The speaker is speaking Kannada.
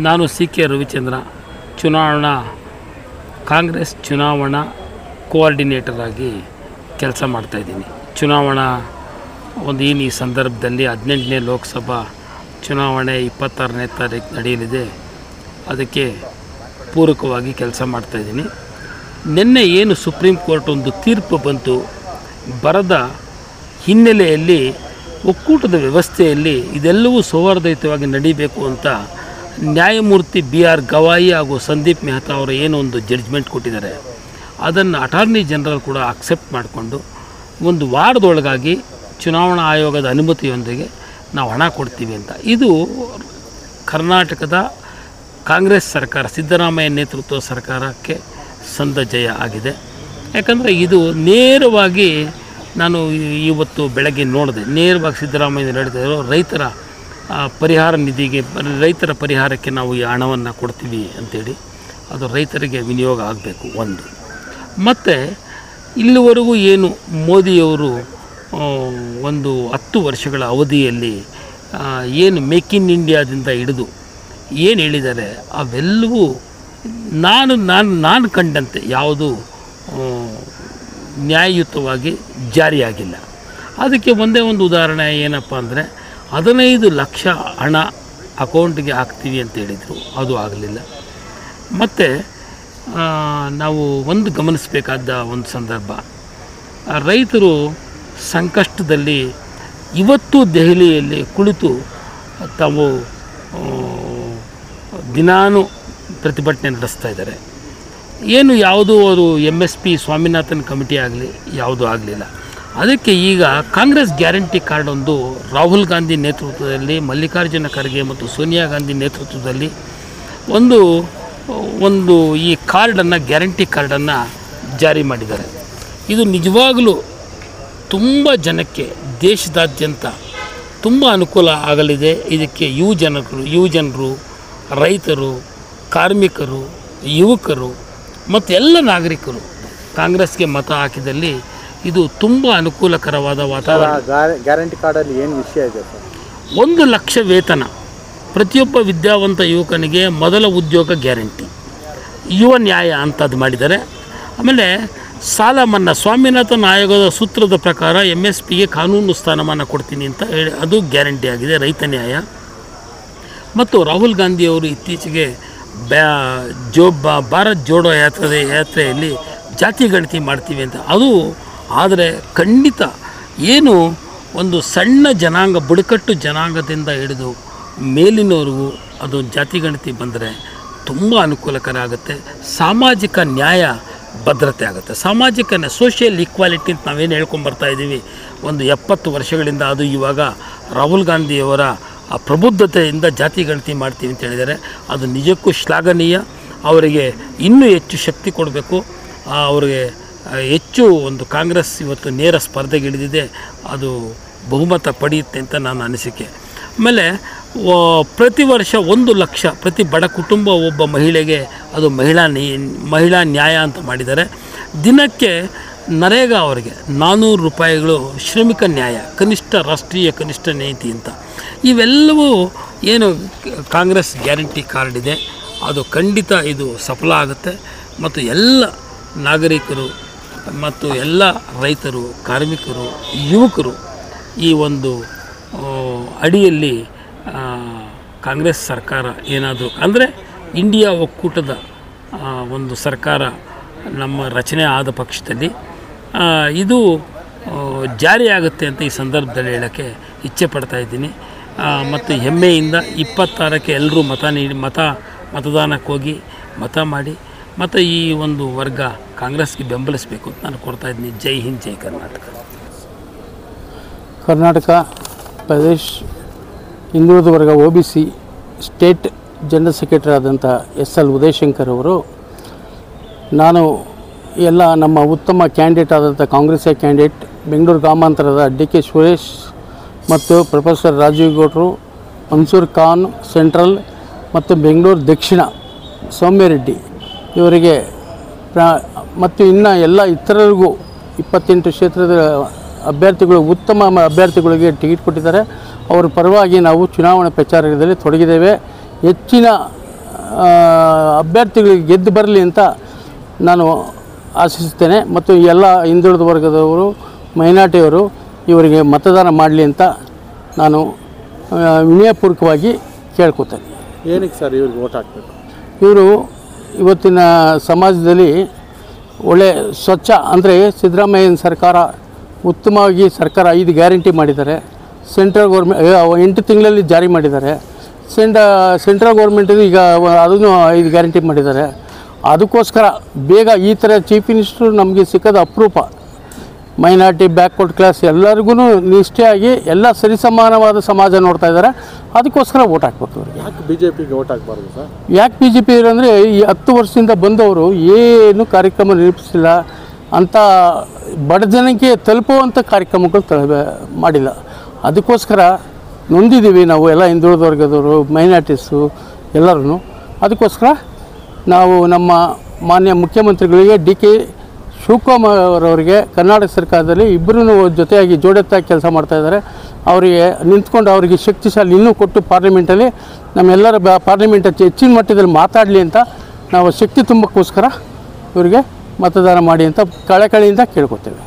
ನಾನು ಸಿ ಕೆ ರವಿಚಂದ್ರ ಕಾಂಗ್ರೆಸ್ ಚುನಾವಣಾ ಕೋಆರ್ಡಿನೇಟರ್ ಆಗಿ ಕೆಲಸ ಮಾಡ್ತಾಯಿದ್ದೀನಿ. ಚುನಾವಣಾ ಈ ಸಂದರ್ಭದಲ್ಲಿ 18ನೇ ಲೋಕಸಭಾ ಚುನಾವಣೆ 26ನೇ ತಾರೀಕು ನಡೆಯಲಿದೆ. ಅದಕ್ಕೆ ಪೂರಕವಾಗಿ ಕೆಲಸ ಮಾಡ್ತಾಯಿದ್ದೀನಿ. ನಿನ್ನೆ ಏನು ಸುಪ್ರೀಂ ಕೋರ್ಟ್ ಒಂದು ತೀರ್ಪು ಬಂತು, ಬರದ ಹಿನ್ನೆಲೆಯಲ್ಲಿ ಒಕ್ಕೂಟದ ವ್ಯವಸ್ಥೆಯಲ್ಲಿ ಇದೆಲ್ಲವೂ ಸೌಹಾರ್ದಯುತವಾಗಿ ನಡೀಬೇಕು ಅಂತ ನ್ಯಾಯಮೂರ್ತಿ BR ಗವಾಯಿ ಹಾಗೂ ಸಂದೀಪ್ ಮೆಹ್ತಾ ಅವರು ಏನೋ ಒಂದು ಜಡ್ಜ್ಮೆಂಟ್ ಕೊಟ್ಟಿದ್ದಾರೆ. ಅದನ್ನು ಅಟಾರ್ನಿ ಜನರಲ್ ಕೂಡ ಅಕ್ಸೆಪ್ಟ್ ಮಾಡಿಕೊಂಡು ಒಂದು ವಾರದೊಳಗಾಗಿ ಚುನಾವಣಾ ಆಯೋಗದ ಅನುಮತಿಯೊಂದಿಗೆ ನಾವು ಹಣ ಕೊಡ್ತೀವಿ ಅಂತ. ಇದು ಕರ್ನಾಟಕದ ಕಾಂಗ್ರೆಸ್ ಸರ್ಕಾರ, ಸಿದ್ದರಾಮಯ್ಯ ನೇತೃತ್ವದ ಸರ್ಕಾರಕ್ಕೆ ಸಂದ ಜಯ ಆಗಿದೆ. ಯಾಕಂದರೆ ಇದು ನೇರವಾಗಿ ನಾನು ಇವತ್ತು ಬೆಳಗ್ಗೆ ನೋಡಿದೆ, ನೇರವಾಗಿ ಸಿದ್ದರಾಮಯ್ಯ ಹೇಳ್ತಿದ್ರು ರೈತರ ಪರಿಹಾರ ನಿಧಿಗೆ, ರೈತರ ಪರಿಹಾರಕ್ಕೆ ನಾವು ಈ ಹಣವನ್ನು ಕೊಡ್ತೀವಿ ಅಂಥೇಳಿ. ಅದು ರೈತರಿಗೆ ವಿನಿಯೋಗ ಆಗಬೇಕು ಒಂದು. ಮತ್ತು ಇಲ್ಲಿವರೆಗೂ ಏನು ಮೋದಿಯವರು ಒಂದು 10 ವರ್ಷಗಳ ಅವಧಿಯಲ್ಲಿ ಏನು ಮೇಕ್ ಇನ್ ಇಂಡಿಯಾದಿಂದ ಹಿಡಿದು ಏನು ಹೇಳಿದ್ದಾರೆ ಅವೆಲ್ಲವೂ ನಾನು ಕಂಡಂತೆ ಯಾವುದು ನ್ಯಾಯಯುತವಾಗಿ ಜಾರಿಯಾಗಿಲ್ಲ. ಅದಕ್ಕೆ ಒಂದೇ ಒಂದು ಉದಾಹರಣೆ ಏನಪ್ಪ ಅಂದರೆ 15 ಲಕ್ಷ ಹಣ ಅಕೌಂಟಿಗೆ ಹಾಕ್ತೀವಿ ಅಂತ ಹೇಳಿದರು, ಅದು ಆಗಲಿಲ್ಲ. ಮತ್ತು ನಾವು ಒಂದು ಗಮನಿಸಬೇಕಾದ ಒಂದು ಸಂದರ್ಭ, ರೈತರು ಸಂಕಷ್ಟದಲ್ಲಿ ಇವತ್ತು ದೆಹಲಿಯಲ್ಲಿ ಕುಳಿತು ತಾವು ದಿನಾನು ಪ್ರತಿಭಟನೆ ನಡೆಸ್ತಾ ಇದ್ದಾರೆ. ಏನು ಯಾವುದೂ ಅವರು MSP ಸ್ವಾಮಿನಾಥನ್ ಕಮಿಟಿ ಆಗಲಿ ಯಾವುದೂ ಆಗಲಿಲ್ಲ. ಅದಕ್ಕೆ ಈಗ ಕಾಂಗ್ರೆಸ್ ಗ್ಯಾರಂಟಿ ಕಾರ್ಡ್ ಒಂದು ರಾಹುಲ್ ಗಾಂಧಿ ನೇತೃತ್ವದಲ್ಲಿ, ಮಲ್ಲಿಕಾರ್ಜುನ ಖರ್ಗೆ ಮತ್ತು ಸೋನಿಯಾ ಗಾಂಧಿ ನೇತೃತ್ವದಲ್ಲಿ ಒಂದು ಈ ಕಾರ್ಡನ್ನು, ಗ್ಯಾರಂಟಿ ಕಾರ್ಡನ್ನು ಜಾರಿ ಮಾಡಿದ್ದಾರೆ. ಇದು ನಿಜವಾಗಲೂ ತುಂಬ ಜನಕ್ಕೆ ದೇಶದಾದ್ಯಂತ ತುಂಬ ಅನುಕೂಲ ಆಗಲಿದೆ. ಇದಕ್ಕೆ ಯುವಜನರು, ರೈತರು, ಕಾರ್ಮಿಕರು, ಯುವಕರು ಮತ್ತು ಎಲ್ಲ ನಾಗರಿಕರು ಕಾಂಗ್ರೆಸ್ಗೆ ಮತ ಹಾಕಿದಲ್ಲಿ ಇದು ತುಂಬ ಅನುಕೂಲಕರವಾದ ವಾತಾವರಣ. ಗ್ಯಾರಂಟಿ ಕಾರ್ಡಲ್ಲಿ ಏನು ವಿಷಯ ಇದೆ ಸರ್? 1 ಲಕ್ಷ ವೇತನ, ಪ್ರತಿಯೊಬ್ಬ ವಿದ್ಯಾವಂತ ಯುವಕನಿಗೆ ಮೊದಲ ಉದ್ಯೋಗ ಗ್ಯಾರಂಟಿ, ಯುವ ನ್ಯಾಯ ಅಂತದ್ದು ಮಾಡಿದ್ದಾರೆ. ಆಮೇಲೆ ಸಾಲ ಮನ್ನಾ, ಸ್ವಾಮಿನಾಥನ್ ಆಯೋಗದ ಸೂತ್ರದ ಪ್ರಕಾರ MSPಗೆ ಕಾನೂನು ಸ್ಥಾನಮಾನ ಕೊಡ್ತೀನಿ ಅಂತ ಹೇಳಿ ಅದು ಗ್ಯಾರಂಟಿ ಆಗಿದೆ, ರೈತ ನ್ಯಾಯ. ಮತ್ತು ರಾಹುಲ್ ಗಾಂಧಿಯವರು ಇತ್ತೀಚೆಗೆ ಭಾರತ್ ಜೋಡೋ ಯಾತ್ರೆಯಲ್ಲಿ ಜಾತಿ ಗಣತಿ ಮಾಡ್ತೀವಿ ಅಂತ, ಅದು ಆದರೆ ಖಂಡಿತ ಏನು ಒಂದು ಸಣ್ಣ ಜನಾಂಗ, ಬುಡಕಟ್ಟು ಜನಾಂಗದಿಂದ ಹಿಡಿದು ಮೇಲಿನವರೆಗೂ ಅದು ಜಾತಿ ಗಣತಿ ಬಂದರೆ ತುಂಬ ಅನುಕೂಲಕರ ಆಗುತ್ತೆ. ಸಾಮಾಜಿಕ ನ್ಯಾಯ ಭದ್ರತೆ ಆಗುತ್ತೆ. ಸೋಷಿಯಲ್ ಈಕ್ವಾಲಿಟಿ ಅಂತ ನಾವೇನು ಹೇಳ್ಕೊಂಬರ್ತಾ ಇದ್ದೀವಿ ಒಂದು 70 ವರ್ಷಗಳಿಂದ, ಅದು ಇವಾಗ ರಾಹುಲ್ ಗಾಂಧಿಯವರ ಆ ಪ್ರಬುದ್ಧತೆಯಿಂದ ಜಾತಿ ಗಣತಿ ಮಾಡ್ತೀವಿ ಅಂತ ಹೇಳಿದ್ದಾರೆ. ಅದು ನಿಜಕ್ಕೂ ಶ್ಲಾಘನೀಯ. ಅವರಿಗೆ ಇನ್ನೂ ಹೆಚ್ಚು ಶಕ್ತಿ ಕೊಡಬೇಕು. ಅವರಿಗೆ ಹೆಚ್ಚು ಒಂದು ಕಾಂಗ್ರೆಸ್ ಇವತ್ತು ನೇರ ಸ್ಪರ್ಧೆಗಿಳಿದಿದೆ, ಅದು ಬಹುಮತ ಪಡೆಯುತ್ತೆ ಅಂತ ನನ್ನ ಅನಿಸಿಕೆ. ಆಮೇಲೆ ಪ್ರತಿ ವರ್ಷ 1 ಲಕ್ಷ ಪ್ರತಿ ಬಡ ಕುಟುಂಬ, ಒಬ್ಬ ಮಹಿಳೆಗೆ ಅದು ಮಹಿಳಾ ನ್ಯಾಯ ಅಂತ ಮಾಡಿದ್ದಾರೆ. ದಿನಕ್ಕೆ ನರೇಗಾ ಅವರಿಗೆ 400 ರೂಪಾಯಿಗಳು ಶ್ರಮಿಕ ನ್ಯಾಯ, ರಾಷ್ಟ್ರೀಯ ಕನಿಷ್ಠ ನೀತಿ ಅಂತ. ಇವೆಲ್ಲವೂ ಏನು ಕಾಂಗ್ರೆಸ್ ಗ್ಯಾರಂಟಿ ಕಾರ್ಡ್ ಇದೆ, ಅದು ಖಂಡಿತ ಇದು ಸಫಲ ಆಗುತ್ತೆ. ಮತ್ತು ಎಲ್ಲ ನಾಗರಿಕರು ಮತ್ತು ಎಲ್ಲ ರೈತರು, ಕಾರ್ಮಿಕರು, ಯುವಕರು ಈ ಒಂದು ಅಡಿಯಲ್ಲಿ ಕಾಂಗ್ರೆಸ್ ಸರ್ಕಾರ ಏನಾದರೂ ಅಂದರೆ ಇಂಡಿಯಾ ಒಕ್ಕೂಟದ ಒಂದು ಸರ್ಕಾರ ನಮ್ಮ ರಚನೆ ಆದ ಪಕ್ಷದಲ್ಲಿ ಇದು ಜಾರಿಯಾಗುತ್ತೆ ಅಂತ ಈ ಸಂದರ್ಭದಲ್ಲಿ ಹೇಳೋಕ್ಕೆ ಇಚ್ಛೆ ಪಡ್ತಾ ಇದ್ದೀನಿ. ಮತ್ತು ಹೆಮ್ಮೆಯಿಂದ 26ಕ್ಕೆ ಎಲ್ಲರೂ ಮತದಾನಕ್ಕೆ ಹೋಗಿ ಮತ ಮಾಡಿ ಮತ್ತು ಈ ಒಂದು ವರ್ಗ ಕಾಂಗ್ರೆಸ್ಗೆ ಬೆಂಬಲಿಸಬೇಕು ಅಂತ ನಾನು ಕೊಡ್ತಾ ಇದ್ದೀನಿ. ಜೈ ಹಿಂದ್, ಜೈ ಕರ್ನಾಟಕ. ಕರ್ನಾಟಕ ಪ್ರದೇಶ್ ಹಿಂದುಳಿದ ವರ್ಗ OBC ಸ್ಟೇಟ್ ಜನರಲ್ ಸೆಕ್ರೆಟರಿ ಆದಂಥ SL ಉದಯಶಂಕರ್ ಅವರು, ನಾನು ಎಲ್ಲ ನಮ್ಮ ಉತ್ತಮ ಕ್ಯಾಂಡಿಡೇಟ್ ಆದಂಥ ಕಾಂಗ್ರೆಸ್ ಕ್ಯಾಂಡಿಡೇಟ್ ಬೆಂಗಳೂರು ಗ್ರಾಮಾಂತರದ DK ಸುರೇಶ್ ಮತ್ತು ಪ್ರೊಫೆಸರ್ ರಾಜೀವ್ ಗೌಡ್ರು, ಮನ್ಸೂರ್ ಖಾನ್ ಸೆಂಟ್ರಲ್ ಮತ್ತು ಬೆಂಗಳೂರು ದಕ್ಷಿಣ ಸೌಮ್ಯರೆಡ್ಡಿ ಇವರಿಗೆ ಮತ್ತು ಇನ್ನು ಎಲ್ಲ ಇತರರಿಗೂ 28 ಕ್ಷೇತ್ರದ ಅಭ್ಯರ್ಥಿಗಳು, ಉತ್ತಮ ಅಭ್ಯರ್ಥಿಗಳಿಗೆ ಟಿಕೆಟ್ ಕೊಟ್ಟಿದ್ದಾರೆ. ಅವರ ಪರವಾಗಿ ನಾವು ಚುನಾವಣಾ ಪ್ರಚಾರದಲ್ಲಿ ತೊಡಗಿದ್ದೇವೆ. ಹೆಚ್ಚಿನ ಅಭ್ಯರ್ಥಿಗಳಿಗೆ ಗೆದ್ದು ಬರಲಿ ಅಂತ ನಾನು ಆಶಿಸುತ್ತೇನೆ. ಮತ್ತು ಎಲ್ಲ ಹಿಂದುಳಿದ ವರ್ಗದವರು, ಮೈನಾರಿಟಿಯವರು ಇವರಿಗೆ ಮತದಾನ ಮಾಡಲಿ ಅಂತ ನಾನು ವಿನಯಪೂರ್ವಕವಾಗಿ ಕೇಳ್ಕೊತೇನೆ. ಏನಕ್ಕೆ ಸರ್ ಇವ್ರಿಗೆ ಓಟ್ ಹಾಕಬೇಕು? ಇವರು ಇವತ್ತಿನ ಸಮಾಜದಲ್ಲಿ ಒಳ್ಳೆ ಸ್ವಚ್ಛ, ಅಂದರೆ ಸಿದ್ದರಾಮಯ್ಯನ ಸರ್ಕಾರ ಉತ್ತಮವಾಗಿ ಸರ್ಕಾರ 5 ಗ್ಯಾರಂಟಿ ಮಾಡಿದ್ದಾರೆ. ಸೆಂಟ್ರಲ್ ಗೌರ್ಮೆಂಟ್ 8 ತಿಂಗಳಲ್ಲಿ ಜಾರಿ ಮಾಡಿದ್ದಾರೆ. ಸೆಂಟ್ರಲ್ ಗೌರ್ಮೆಂಟಿದು ಈಗ ಅದನ್ನು 5 ಗ್ಯಾರಂಟಿ ಮಾಡಿದ್ದಾರೆ. ಅದಕ್ಕೋಸ್ಕರ ಬೇಗ ಈ ಥರ ಚೀಫ್ ಮಿನಿಸ್ಟ್ರು ನಮಗೆ ಸಿಕ್ಕೋದು ಅಪರೂಪ. ಮೈನಾರಿಟಿ, ಬ್ಯಾಕ್ವರ್ಡ್ ಕ್ಲಾಸ್ ಎಲ್ಲರಿಗೂ ನಿಷ್ಠೆಯಾಗಿ ಎಲ್ಲ ಸರಿಸಮಾನವಾದ ಸಮಾಜ ನೋಡ್ತಾ ಇದ್ದಾರೆ. ಅದಕ್ಕೋಸ್ಕರ ಓಟ್ ಹಾಕ್ಬೇಕು ಅವರಿಗೆ. ಯಾಕೆ BJPಗೆ ಓಟ್ ಹಾಕಬಾರ್ದು ಸರ್? ಯಾಕೆ BJP ಅಂದರೆ ಈ 10 ವರ್ಷದಿಂದ ಬಂದವರು ಏನು ಕಾರ್ಯಕ್ರಮ ನಿರೂಪಿಸಿಲ್ಲ, ಅಂಥ ಬಡ ಜನಕ್ಕೆ ತಲುಪುವಂಥ ಕಾರ್ಯಕ್ರಮಗಳು ಮಾಡಿಲ್ಲ. ಅದಕ್ಕೋಸ್ಕರ ನೊಂದಿದ್ದೀವಿ ನಾವು ಎಲ್ಲ ಹಿಂದುಳಿದ ವರ್ಗದವರು, ಮೈನಾರಿಟೀಸು ಎಲ್ಲರೂ. ಅದಕ್ಕೋಸ್ಕರ ನಾವು ನಮ್ಮ ಮಾನ್ಯ ಮುಖ್ಯಮಂತ್ರಿಗಳಿಗೆ DK ಶಿವಕುಮಾರ್ ಅವರಿಗೆ ಕರ್ನಾಟಕ ಸರ್ಕಾರದಲ್ಲಿ ಇಬ್ಬರೂ ಜೊತೆಯಾಗಿ ಜೋಡೆತ್ತಾಗಿ ಕೆಲಸ ಮಾಡ್ತಾಯಿದ್ದಾರೆ. ಅವರಿಗೆ ನಿಂತ್ಕೊಂಡು ಅವರಿಗೆ ಶಕ್ತಿಶಾಲಿ ಇನ್ನೂ ಕೊಟ್ಟು ಪಾರ್ಲಿಮೆಂಟಲ್ಲಿ ನಮ್ಮೆಲ್ಲರ ಪಾರ್ಲಿಮೆಂಟ್ ಹೆಚ್ಚಿನ ಮಟ್ಟದಲ್ಲಿ ಮಾತಾಡಲಿ ಅಂತ ನಾವು ಶಕ್ತಿ ತುಂಬಕ್ಕೋಸ್ಕರ ಇವರಿಗೆ ಮತದಾನ ಮಾಡಿ ಅಂತ ಕಳಕಳಿಯಿಂದ ಕೇಳ್ಕೊತೇವೆ.